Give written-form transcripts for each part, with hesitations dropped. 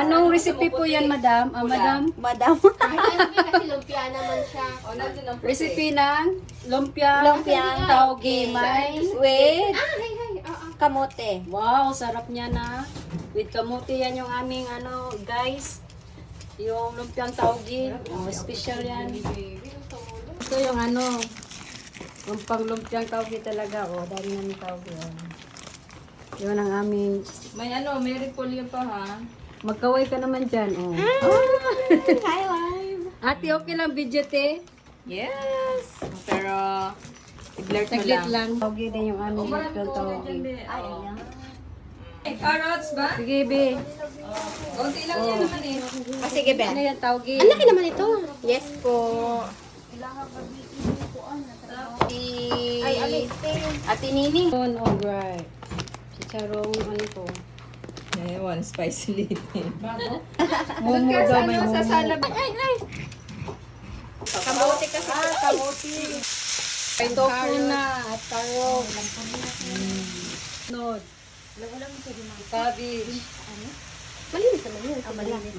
Anong recipe po yan, madam? Madam? Madam. Kasi lumpia naman siya. Recipe ng lumpia, Lumpiang tauge may. with Hay, hay. Oo. kamote. Wow, sarap niya na. With kamuti yan yung aming ano, guys. Yung lumpiang tauge. Oh, special yan. Ito yung ano, yung pang lumpiang tauge talaga. Oh, dami namin tauge. Oh. Yun ang aming. May ano, may repolyo pa ha. Magkaway ka naman dyan. Oh. Hi, live. Ate, okay lang video, te? Yes! Pero, i-blurt mo Saglit lang. lang. Tauge din yung aming lumpiang tauge. Ay, ayan. Ay, carrots ba? Sige, be. Kunti lang yan naman eh. Ah, sige, Ben. Ano yan, tauge? Ang laki naman ito. Yes po. Ate Nini. Yun, alright. Chicharong, ano to? Ewan, spicy little. Momo daw, may momo. Ay, ay. Kamote kasi. Kamuti. May tofu na at karong. Nod. Cabbage. Malinis naman yun. Malinis.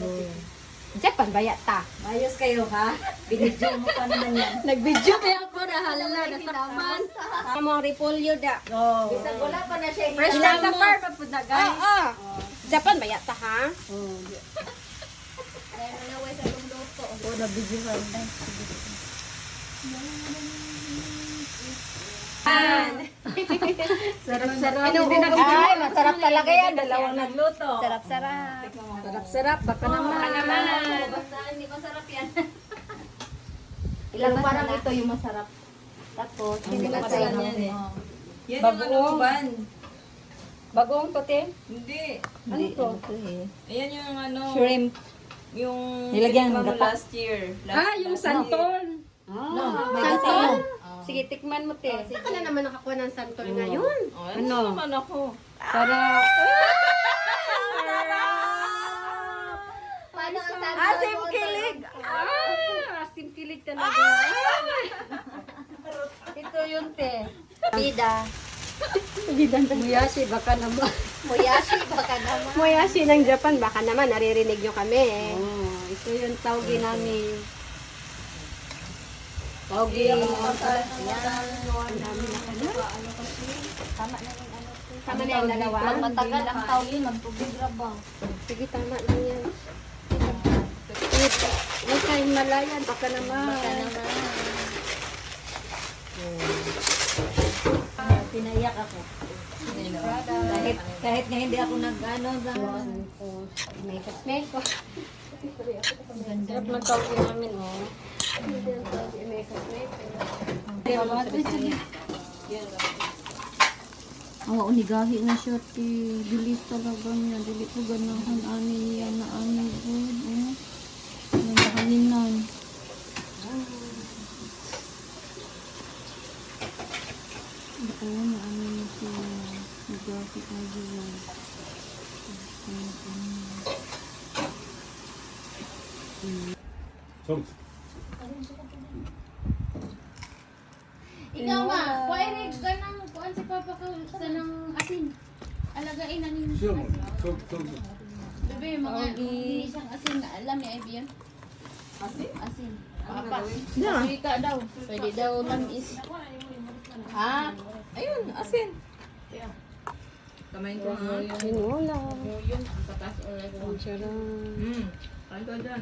Japan, bayat ta. Ayos kayo, ha? Binidyo mo pa naman yan. Nag-video kaya ako na halala. Nasakman. Ang mga repolyo da. Oh. Wala pa na siya. Fresh Ilang na mo par. sa pud na, Oo. guys? Japan, bayat ta ha. Oh. Ayaw na naway sa luluto. Oh, na-video ka. Sarap-sarap. Ay, masarap talaga yan. Dalawang nagluto. Sarap-sarap. Sarap-sarap. Baka naman. Basta hindi masarap yan. Ilabas Parang na ito yung masarap. Tapos, Hindi hindi ko na yan eh. Yan yung ano, Bagoong. ban. Bagoong to, te? Hindi. Ano to? Ayan yung ano. Shrimp. Yung Nilagyan tinikman ng mo gata. last year. Yung santol. Santol? Sige, tikman mo, te. Saan ka na naman nakakuha ng santol ngayon? Oh, Ano? ano naman ako? Sarap. Paano ang santol? Asim kilig. Asim kilig talaga. Ito yun, te. Bida. Muyashi, baka naman. Moyashi, baka naman. Moyashi ng Japan, baka naman naririnig nyo kami. Oh, ito yung tauge namin. Tauge. Ayan. Tama na yung dalawa. Pag matagal ang tawag yun, magtubig rabang. Sige, tama lang yan. Huwag kayong malayan, baka naman. Baka naman. Pinayak ako. Kahit nga hindi ako nag-ano. Mekos-mekos. Sarap ng tauge namin, oh. Awa unigahi na siya ti bilis talaga niya dili ko ganahan ani niya na ani good yung haninan ito na ani niya siya unigahi na diyan Ikaw ma, kuwairig ka nang kuwan si Papa ka sa nang asin. Alagain na ninyo asin. Bebe, mga hindi siyang asin na alam niya, Ibian. Asin? Asin. Papa. Sabi ka daw. Pwede daw is. Ha? Ayun, asin. Kamain ko nga yun. Wala. Yun, ang patas ulit. Sarap. Kain ko dyan.